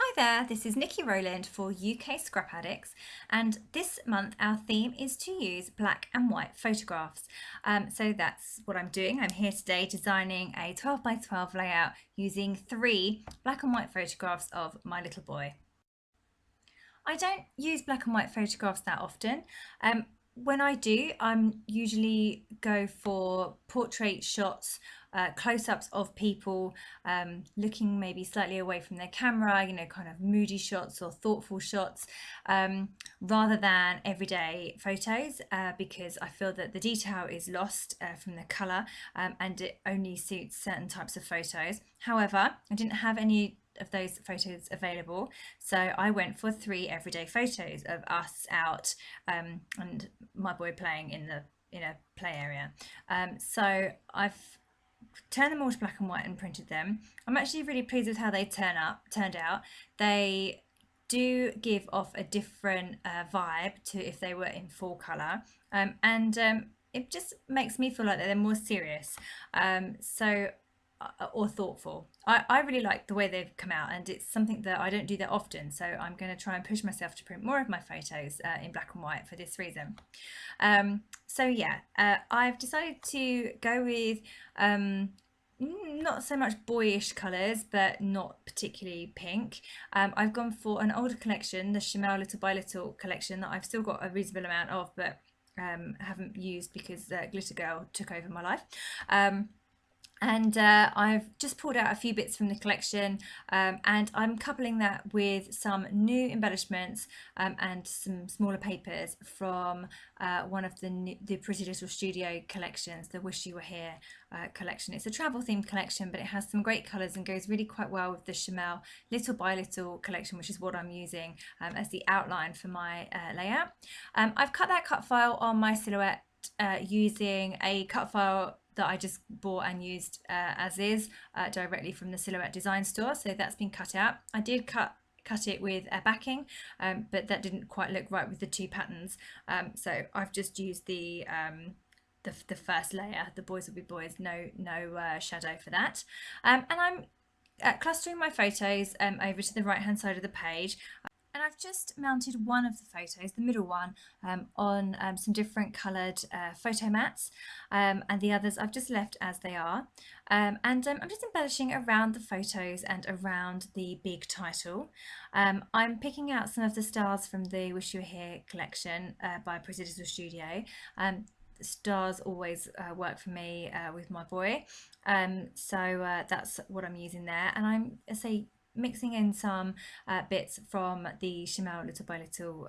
Hi there, this is Niki Rowland for UK Scrap Addicts, and this month our theme is to use black and white photographs. So that's what I'm doing. I'm here today designing a 12 by 12 layout using 3 black and white photographs of my little boy. I don't use black and white photographs that often. When I do, I'm usually go for portrait shots, close-ups of people looking maybe slightly away from their camera, kind of moody shots or thoughtful shots, rather than everyday photos, because I feel that the detail is lost from the colour, and it only suits certain types of photos. However, I didn't have any of those photos available, so I went for 3 everyday photos of us out, and my boy playing in a play area. So I've turned them all to black and white and printed them. I'm actually really pleased with how they turned out. They do give off a different vibe to if they were in full color, and it just makes me feel like they're more serious. So or thoughtful. I really like the way they've come out, and it's something that I don't do that often, so I'm going to try and push myself to print more of my photos in black and white for this reason. So yeah, I've decided to go with not so much boyish colours, but not particularly pink. I've gone for an older collection, the Shimelle Little by Little collection, that I've still got a reasonable amount of, but haven't used because Glitter Girl took over my life. And I've just pulled out a few bits from the collection, and I'm coupling that with some new embellishments and some smaller papers from one of the Pretty Little Studio collections, the Wish You Were Here collection. It's a travel themed collection, but it has some great colours and goes really quite well with the Shimelle Little by Little collection, which is what I'm using as the outline for my layout. I've cut that cut file on my silhouette using a cut file that I just bought and used as is directly from the Silhouette Design Store. So that's been cut out. I did cut it with a backing, but that didn't quite look right with the 2 patterns. So I've just used the first layer. The boys will be boys, no shadow for that. And I'm clustering my photos over to the right hand side of the page. And I've just mounted one of the photos, the middle one, on some different coloured photo mats, and the others I've just left as they are. And I'm just embellishing around the photos and around the big title. I'm picking out some of the stars from the Wish You Were Here collection by Pretty Little Studio. Stars always work for me with my boy, so that's what I'm using there. And I say mixing in some bits from the Shimelle Little by Little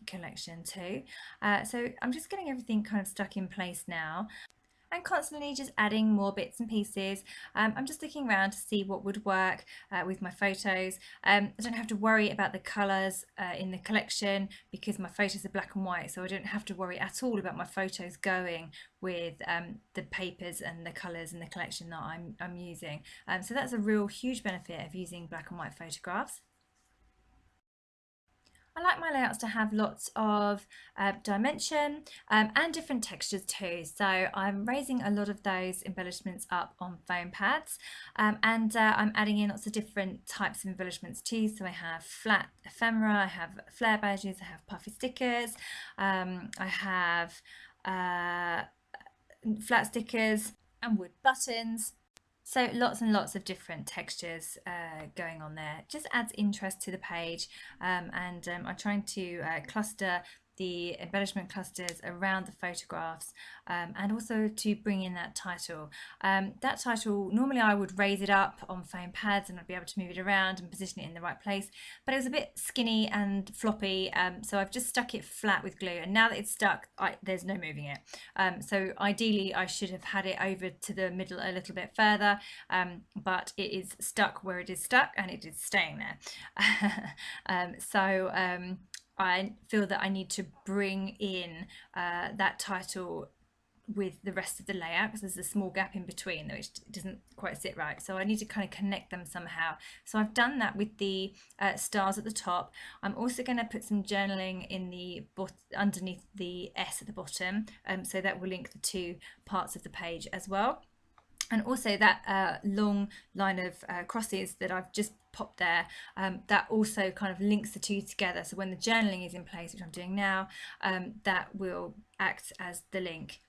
collection too. So I'm just getting everything kind of stuck in place now, and constantly just adding more bits and pieces. I'm just looking around to see what would work with my photos. I don't have to worry about the colours in the collection because my photos are black and white, so I don't have to worry at all about my photos going with the papers and the colours in the collection that I'm using. So that's a real huge benefit of using black and white photographs. I like my layouts to have lots of dimension and different textures too. So I'm raising a lot of those embellishments up on foam pads, and I'm adding in lots of different types of embellishments too. So I have flat ephemera, I have flare badges, I have puffy stickers, I have flat stickers and wood buttons. So lots and lots of different textures going on there. Just adds interest to the page, and I'm trying to cluster the embellishment clusters around the photographs, and also to bring in that title. That title, normally I would raise it up on foam pads and I'd be able to move it around and position it in the right place, but it was a bit skinny and floppy, so I've just stuck it flat with glue, and now that it's stuck, there's no moving it. So ideally I should have had it over to the middle a little bit further, but it is stuck where it is stuck and it is staying there. I feel that I need to bring in that title with the rest of the layout because there's a small gap in between which doesn't quite sit right, so I need to kind of connect them somehow. So I've done that with the stars at the top. I'm also going to put some journaling in the underneath the S at the bottom, so that will link the 2 parts of the page as well. And also that long line of crosses that I've just popped there, that also kind of links the two together. So when the journaling is in place, which I'm doing now, that will act as the link.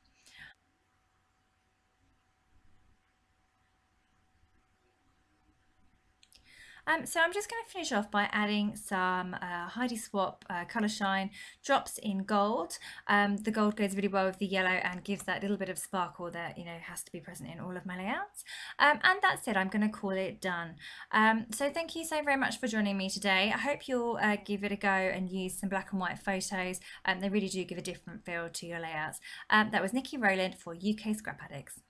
So I'm just going to finish off by adding some Heidi Swap Colour Shine drops in gold. The gold goes really well with the yellow and gives that little bit of sparkle that, you know, has to be present in all of my layouts. And that's it. I'm going to call it done. So thank you so very much for joining me today. I hope you'll give it a go and use some black and white photos. They really do give a different feel to your layouts. That was Niki Rowland for UK Scrap Addicts.